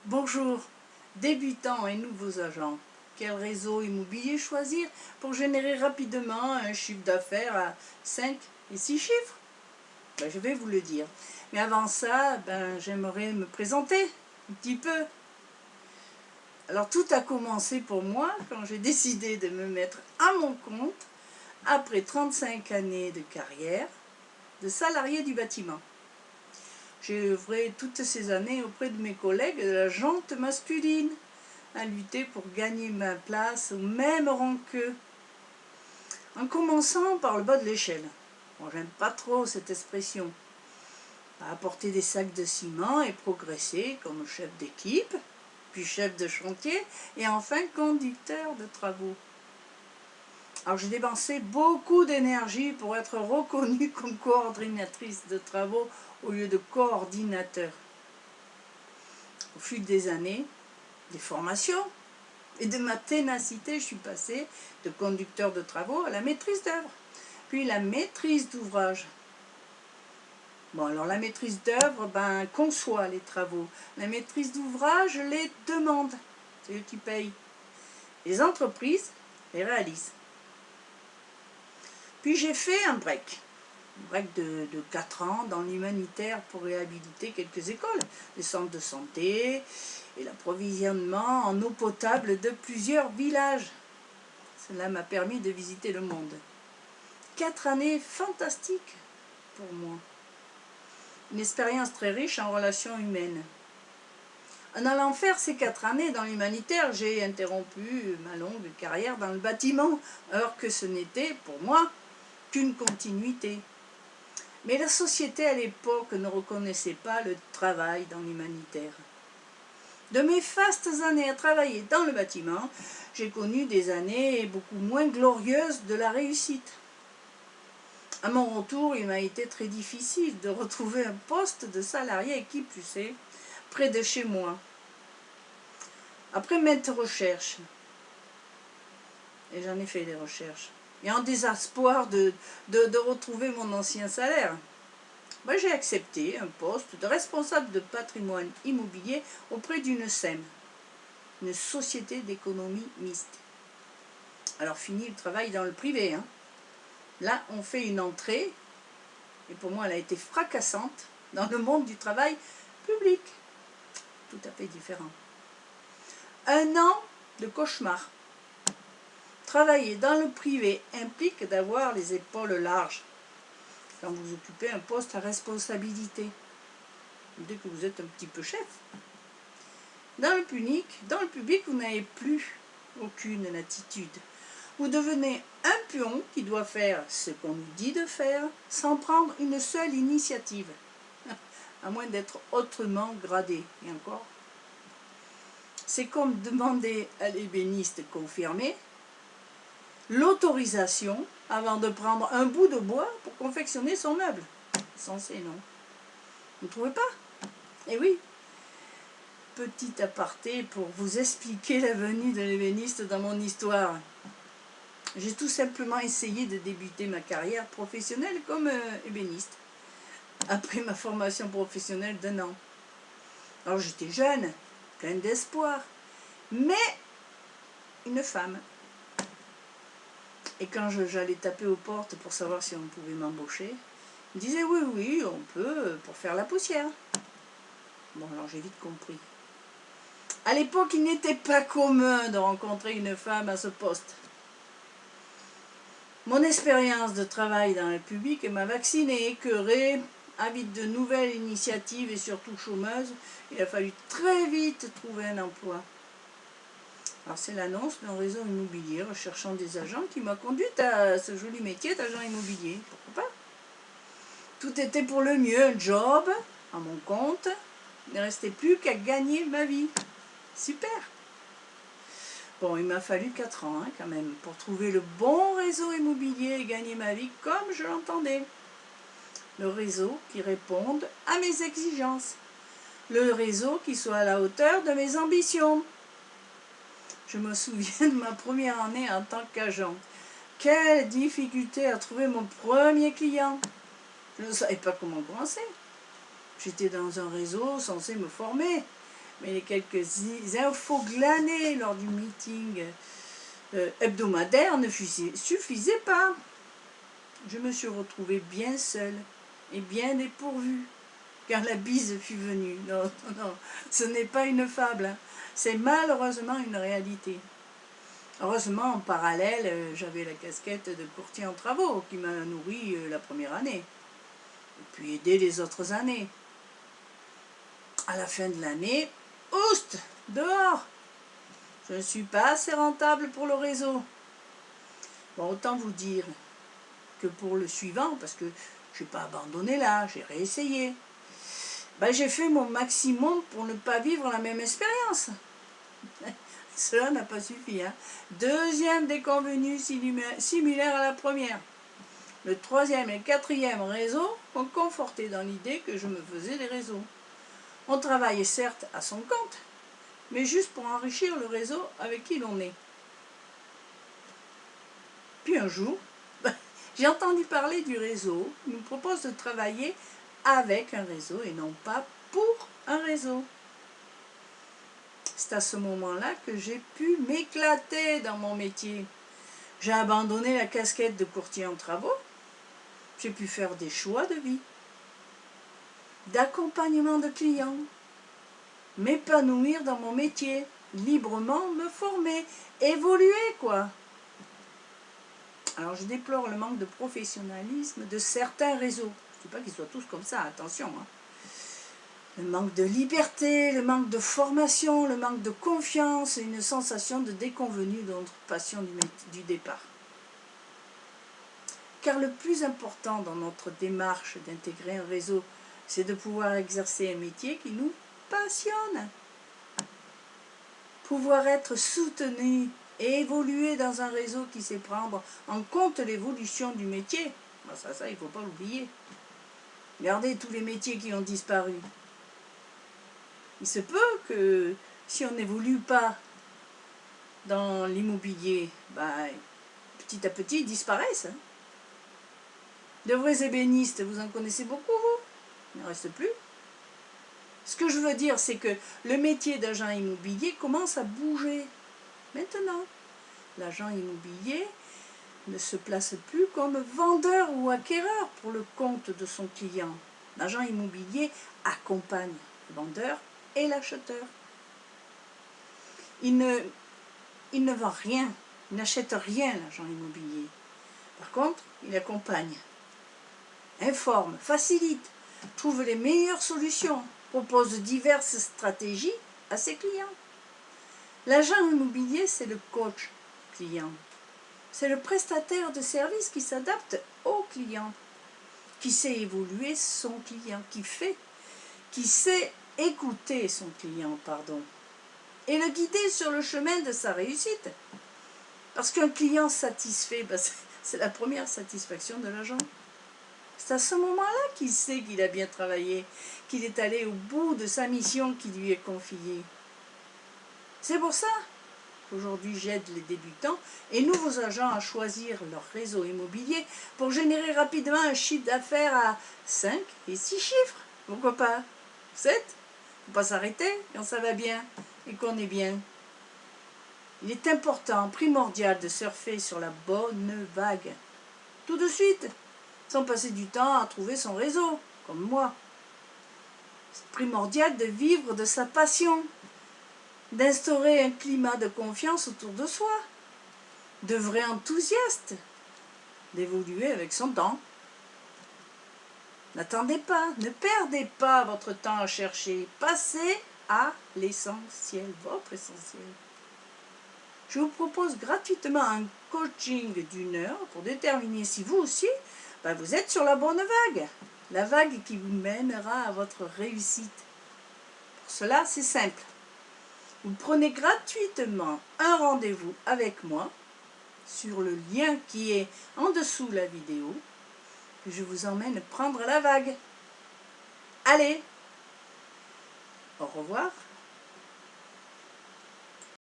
Bonjour, débutants et nouveaux agents. Quel réseau immobilier choisir pour générer rapidement un chiffre d'affaires à 5 et 6 chiffres? Je vais vous le dire. Mais avant ça, j'aimerais me présenter un petit peu. Alors tout a commencé pour moi quand j'ai décidé de me mettre à mon compte après 35 années de carrière de salarié du bâtiment. J'ai œuvré toutes ces années auprès de mes collègues de la gente masculine, à lutter pour gagner ma place au même rang qu'eux, en commençant par le bas de l'échelle. Bon, j'aime pas trop cette expression. Apporter des sacs de ciment et progresser comme chef d'équipe, puis chef de chantier et enfin conducteur de travaux. Alors j'ai dépensé beaucoup d'énergie pour être reconnue comme coordinatrice de travaux au lieu de coordinateur. Au fil des années, des formations et de ma ténacité, je suis passée de conducteur de travaux à la maîtrise d'œuvre, puis la maîtrise d'ouvrage. Bon, alors la maîtrise d'œuvre, conçoit les travaux. La maîtrise d'ouvrage les demande. C'est eux qui payent. Les entreprises les réalisent. Puis j'ai fait un break de 4 ans dans l'humanitaire pour réhabiliter quelques écoles, des centres de santé et l'approvisionnement en eau potable de plusieurs villages. Cela m'a permis de visiter le monde. 4 années fantastiques pour moi. Une expérience très riche en relations humaines. En allant faire ces 4 années dans l'humanitaire, j'ai interrompu ma longue carrière dans le bâtiment, alors que ce n'était, pour moi, qu'une continuité. Mais la société à l'époque ne reconnaissait pas le travail dans l'humanitaire. De mes fastes années à travailler dans le bâtiment, j'ai connu des années beaucoup moins glorieuses de la réussite. À mon retour, il m'a été très difficile de retrouver un poste de salarié, qui plus est, près de chez moi. Après maintes recherches, et j'en ai fait des recherches, et en désespoir de retrouver mon ancien salaire, j'ai accepté un poste de responsable de patrimoine immobilier auprès d'une SEM, une société d'économie mixte. Alors fini le travail dans le privé. Là, on fait une entrée, et pour moi elle a été fracassante, dans le monde du travail public. Tout à fait différent. 1 an de cauchemar. Travailler dans le privé implique d'avoir les épaules larges quand vous occupez un poste à responsabilité, dès que vous êtes un petit peu chef. Dans le public, vous n'avez plus aucune latitude. Vous devenez un pion qui doit faire ce qu'on nous dit de faire sans prendre une seule initiative, à moins d'être autrement gradé. Et encore, c'est comme demander à l'ébéniste confirmé l'autorisation avant de prendre un bout de bois pour confectionner son meuble. Censé, non? Vous ne trouvez pas? Eh oui. Petit aparté pour vous expliquer la venue de l'ébéniste dans mon histoire. J'ai tout simplement essayé de débuter ma carrière professionnelle comme ébéniste, après ma formation professionnelle d'1 an. Alors j'étais jeune, pleine d'espoir, mais une femme. Et quand j'allais taper aux portes pour savoir si on pouvait m'embaucher, ils me disaient oui, on peut, pour faire la poussière. Bon, alors j'ai vite compris. À l'époque, il n'était pas commun de rencontrer une femme à ce poste. Mon expérience de travail dans le public m'a vaccinée, écœurée, avide de nouvelles initiatives et surtout chômeuse. Il a fallu très vite trouver un emploi. Alors c'est l'annonce d'un réseau immobilier recherchant des agents qui m'a conduite à ce joli métier d'agent immobilier. Pourquoi pas? Tout était pour le mieux, un job, à mon compte. Il ne restait plus qu'à gagner ma vie. Super! Bon, il m'a fallu 4 ans quand même pour trouver le bon réseau immobilier et gagner ma vie comme je l'entendais. Le réseau qui réponde à mes exigences. Le réseau qui soit à la hauteur de mes ambitions. Je me souviens de ma première année en tant qu'agent. Quelle difficulté à trouver mon premier client. Je ne savais pas comment commencer. J'étais dans un réseau censé me former. mais les quelques infos glanées lors du meeting hebdomadaire ne suffisaient pas. Je me suis retrouvée bien seule et bien dépourvue, car la bise fut venue. Non, non, non, ce n'est pas une fable, hein. C'est malheureusement une réalité. Heureusement, en parallèle, j'avais la casquette de courtier en travaux qui m'a nourri la première année, et puis aidé les autres années. À la fin de l'année, oust, dehors. Je ne suis pas assez rentable pour le réseau. Bon, autant vous dire que pour le suivant, parce que je n'ai pas abandonné là, j'ai réessayé. Ben, j'ai fait mon maximum pour ne pas vivre la même expérience. Cela n'a pas suffi, hein. Deuxième déconvenue similaire à la première. Le troisième et le quatrième réseau m'ont conforté dans l'idée que je me faisais des réseaux. On travaille certes à son compte, mais juste pour enrichir le réseau avec qui l'on est. Puis un jour, j'ai entendu parler du réseau qui nous propose de travailler avec un réseau et non pas pour un réseau. C'est à ce moment-là que j'ai pu m'éclater dans mon métier. J'ai abandonné la casquette de courtier en travaux. J'ai pu faire des choix de vie, d'accompagnement de clients, m'épanouir dans mon métier, librement me former, évoluer quoi. Alors je déplore le manque de professionnalisme de certains réseaux. Je ne dis pas qu'ils soient tous comme ça, attention, hein. Le manque de liberté, le manque de formation, le manque de confiance et une sensation de déconvenue de notre passion du départ. Car le plus important dans notre démarche d'intégrer un réseau, c'est de pouvoir exercer un métier qui nous passionne. Pouvoir être soutenu et évoluer dans un réseau qui sait prendre en compte l'évolution du métier. Ça il ne faut pas l'oublier. Regardez tous les métiers qui ont disparu. Il se peut que si on n'évolue pas dans l'immobilier, petit à petit ils disparaissent. Hein. De vrais ébénistes, vous en connaissez beaucoup, vous? Il ne reste plus. Ce que je veux dire, c'est que le métier d'agent immobilier commence à bouger. Maintenant, l'agent immobilier ne se place plus comme vendeur ou acquéreur pour le compte de son client. L'agent immobilier accompagne le vendeur et l'acheteur. Il ne vend rien, il n'achète rien, l'agent immobilier. Par contre, il accompagne, informe, facilite, trouve les meilleures solutions, propose diverses stratégies à ses clients. L'agent immobilier, c'est le coach client. C'est le prestataire de services qui s'adapte au client, qui sait évoluer son client, qui sait écouter son client, et le guider sur le chemin de sa réussite. Parce qu'un client satisfait, c'est la première satisfaction de l'agent. C'est à ce moment-là qu'il sait qu'il a bien travaillé, qu'il est allé au bout de sa mission qui lui est confiée. C'est pour ça qu'aujourd'hui j'aide les débutants et nouveaux agents à choisir leur réseau immobilier pour générer rapidement un chiffre d'affaires à 5 et 6 chiffres. Pourquoi pas 7? Il ne faut pas s'arrêter quand ça va bien et qu'on est bien. Il est important, primordial de surfer sur la bonne vague. Tout de suite, sans passer du temps à trouver son réseau, comme moi. C'est primordial de vivre de sa passion, d'instaurer un climat de confiance autour de soi, de vrais enthousiastes, d'évoluer avec son temps. N'attendez pas, ne perdez pas votre temps à chercher, passez à l'essentiel, votre essentiel. Je vous propose gratuitement un coaching d'1 heure pour déterminer si vous aussi, vous êtes sur la bonne vague. La vague qui vous mènera à votre réussite. Pour cela, c'est simple. Vous prenez gratuitement un rendez-vous avec moi sur le lien qui est en dessous la vidéo. Que je vous emmène prendre la vague. Allez, au revoir.